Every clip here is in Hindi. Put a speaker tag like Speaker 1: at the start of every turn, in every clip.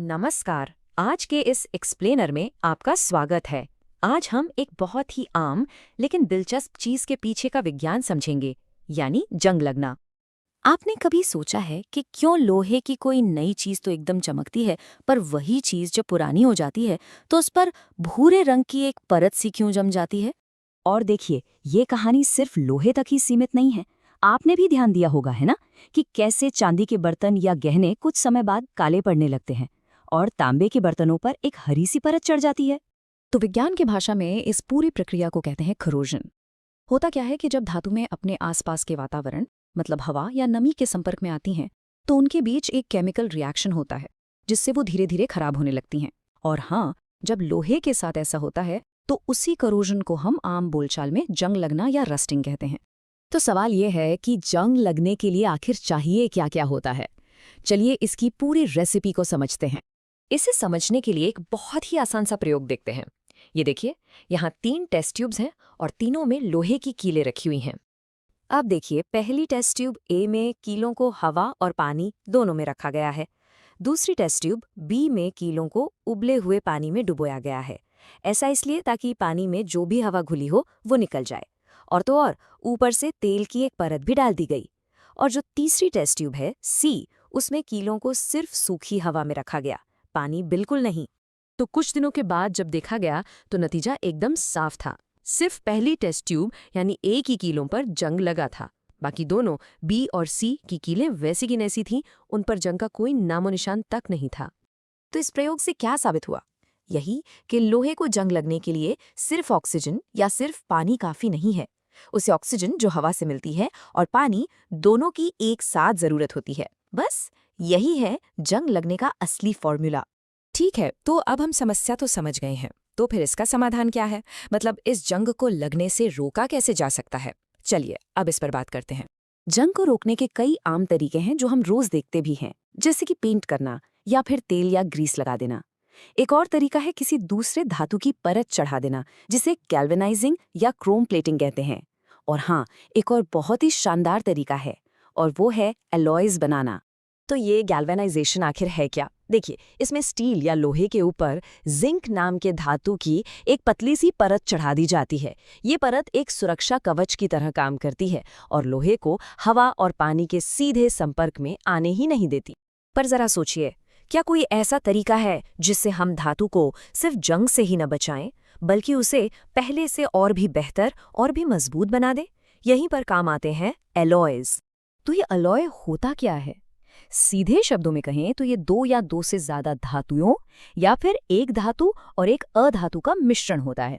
Speaker 1: नमस्कार। आज के इस एक्सप्लेनर में आपका स्वागत है। आज हम एक बहुत ही आम लेकिन दिलचस्प चीज के पीछे का विज्ञान समझेंगे, यानी जंग लगना। आपने कभी सोचा है कि क्यों लोहे की कोई नई चीज तो एकदम चमकती है, पर वही चीज जब पुरानी हो जाती है तो उस पर भूरे रंग की एक परत सी क्यों जम जाती है? और देखिए, ये कहानी सिर्फ लोहे तक ही सीमित नहीं है। आपने भी ध्यान दिया होगा, है ना, कि कैसे चांदी के बर्तन या गहने कुछ समय बाद काले पड़ने लगते हैं और तांबे के बर्तनों पर एक हरी सी परत चढ़ जाती है। तो विज्ञान की भाषा में इस पूरी प्रक्रिया को कहते हैं करोजन। होता क्या है कि जब धातु में अपने आसपास के वातावरण मतलब हवा या नमी के संपर्क में आती हैं, तो उनके बीच एक केमिकल रिएक्शन होता है जिससे वो धीरे धीरे खराब होने लगती हैं। और हाँ, जब लोहे के साथ ऐसा होता है तो उसी करोजन को हम आम बोलचाल में जंग लगना या रस्टिंग कहते हैं। तो सवाल ये है कि जंग लगने के लिए आखिर चाहिए क्या क्या होता है। चलिए इसकी पूरी रेसिपी को समझते हैं। इसे समझने के लिए एक बहुत ही आसान सा प्रयोग देखते हैं। ये देखिए, यहाँ 3 टेस्ट ट्यूब्स हैं और तीनों में लोहे की कीलें रखी हुई हैं। अब देखिए, पहली टेस्ट ट्यूब ए में कीलों को हवा और पानी दोनों में रखा गया है। दूसरी टेस्ट ट्यूब बी में कीलों को उबले हुए पानी में डुबोया गया है। ऐसा इसलिए ताकि पानी में जो भी हवा घुली हो वो निकल जाए। और तो और ऊपर से तेल की एक परत भी डाल दी गई। और जो तीसरी टेस्ट ट्यूब है सी, उसमें कीलों को सिर्फ सूखी हवा में रखा गया, पानी बिल्कुल नहीं। तो कुछ दिनों के बाद जब देखा गया तो नतीजा एकदम साफ था। सिर्फ पहली टेस्ट ट्यूब यानी ए की कीलों पर जंग लगा था। बाकी दोनों बी और सी की कीलें वैसी की नैसी थीं, उन पर जंग का कोई नामो निशान तक नहीं था। तो इस प्रयोग से क्या साबित हुआ? यही कि लोहे को जंग लगने के लिए सिर्फ ऑक्सीजन या सिर्फ पानी काफी नहीं है। उसे ऑक्सीजन जो हवा से मिलती है और पानी दोनों की एक साथ जरूरत होती है। बस यही है जंग लगने का असली फॉर्मूला। ठीक है, तो अब हम समस्या तो समझ गए हैं, तो फिर इसका समाधान क्या है? मतलब इस जंग को लगने से रोका कैसे जा सकता है? चलिए अब इस पर बात करते हैं। जंग को रोकने के कई आम तरीके हैं जो हम रोज देखते भी हैं, जैसे कि पेंट करना या फिर तेल या ग्रीस लगा देना। एक और तरीका है किसी दूसरे धातु की परत चढ़ा देना, जिसे गैल्वेनाइजिंग या क्रोम प्लेटिंग कहते हैं। और हाँ, एक और बहुत ही शानदार तरीका है, और वो है एलॉयज बनाना। तो ये गैल्वेनाइजेशन आखिर है क्या? देखिए, इसमें स्टील या लोहे के ऊपर जिंक नाम के धातु की एक पतली सी परत चढ़ा दी जाती है। ये परत एक सुरक्षा कवच की तरह काम करती है और लोहे को हवा और पानी के सीधे संपर्क में आने ही नहीं देती। पर जरा सोचिए, क्या कोई ऐसा तरीका है जिससे हम धातु को सिर्फ जंग से ही न बचाएं, बल्कि उसे पहले से और भी बेहतर और भी मजबूत बना दे? यहीं पर काम आते हैं एलॉयज। तो ये अलॉय होता क्या है? सीधे शब्दों में कहें तो ये 2 या 2 से ज्यादा धातुओं या फिर एक धातु और एक अधातु का मिश्रण होता है।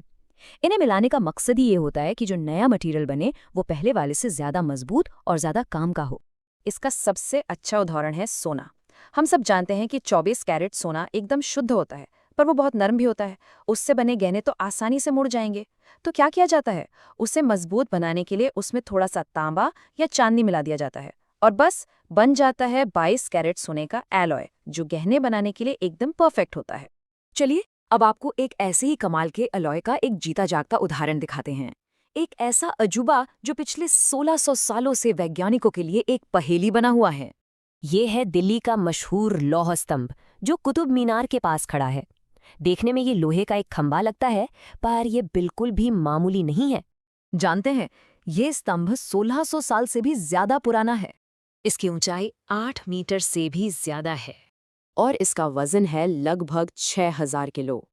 Speaker 1: इन्हें मिलाने का मकसद ही ये होता है कि जो नया मटेरियल बने वो पहले वाले से ज्यादा मजबूत और ज्यादा काम का हो। इसका सबसे अच्छा उदाहरण है सोना। हम सब जानते हैं कि 24 कैरेट सोना एकदम शुद्ध होता है, पर वो बहुत नरम भी होता है। उससे बने गहने तो आसानी से मुड़ जाएंगे। तो क्या किया जाता है? उसे मजबूत बनाने के लिए उसमें थोड़ा सा तांबा या चांदी मिला दिया जाता है और बस बन जाता है 22 कैरेट सोने का एलॉय, जो गहने बनाने के लिए एकदम परफेक्ट होता है। चलिए अब आपको एक ऐसे ही कमाल के एलॉय का एक जीता जागता उदाहरण दिखाते हैं। एक ऐसा अजूबा जो पिछले 1600 सालों से वैज्ञानिकों के लिए एक पहेली बना हुआ है। ये है दिल्ली का मशहूर लौह स्तंभ जो कुतुब मीनार के पास खड़ा है। देखने में ये लोहे का एक खंभा लगता है, पर ये बिल्कुल भी मामूली नहीं है। जानते हैं, ये स्तंभ 1600 साल से भी ज्यादा पुराना है। इसकी ऊंचाई 8 मीटर से भी ज्यादा है और इसका वजन है लगभग 6000 किलो।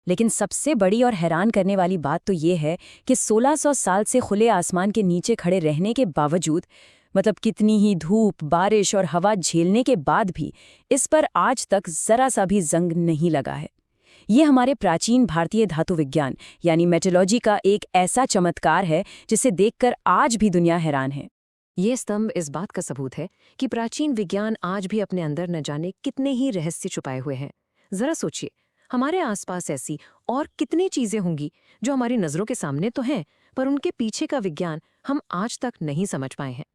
Speaker 1: लेकिन सबसे बड़ी और हैरान करने वाली बात तो ये है कि 1600 साल से खुले आसमान के नीचे खड़े रहने के बावजूद, मतलब कितनी ही धूप, बारिश और हवा झेलने के बाद भी इस पर आज तक जरा सा भी जंग नहीं लगा है। ये हमारे प्राचीन भारतीय धातु विज्ञान यानी मेटलॉजी का एक ऐसा चमत्कार है जिसे देखकर आज भी दुनिया हैरान है। ये स्तंभ इस बात का सबूत है कि प्राचीन विज्ञान आज भी अपने अंदर न जाने कितने ही रहस्य छुपाए हुए हैं। जरा सोचिए, हमारे आसपास ऐसी और कितनी चीजें होंगी जो हमारी नजरों के सामने तो हैं, पर उनके पीछे का विज्ञान हम आज तक नहीं समझ पाए हैं।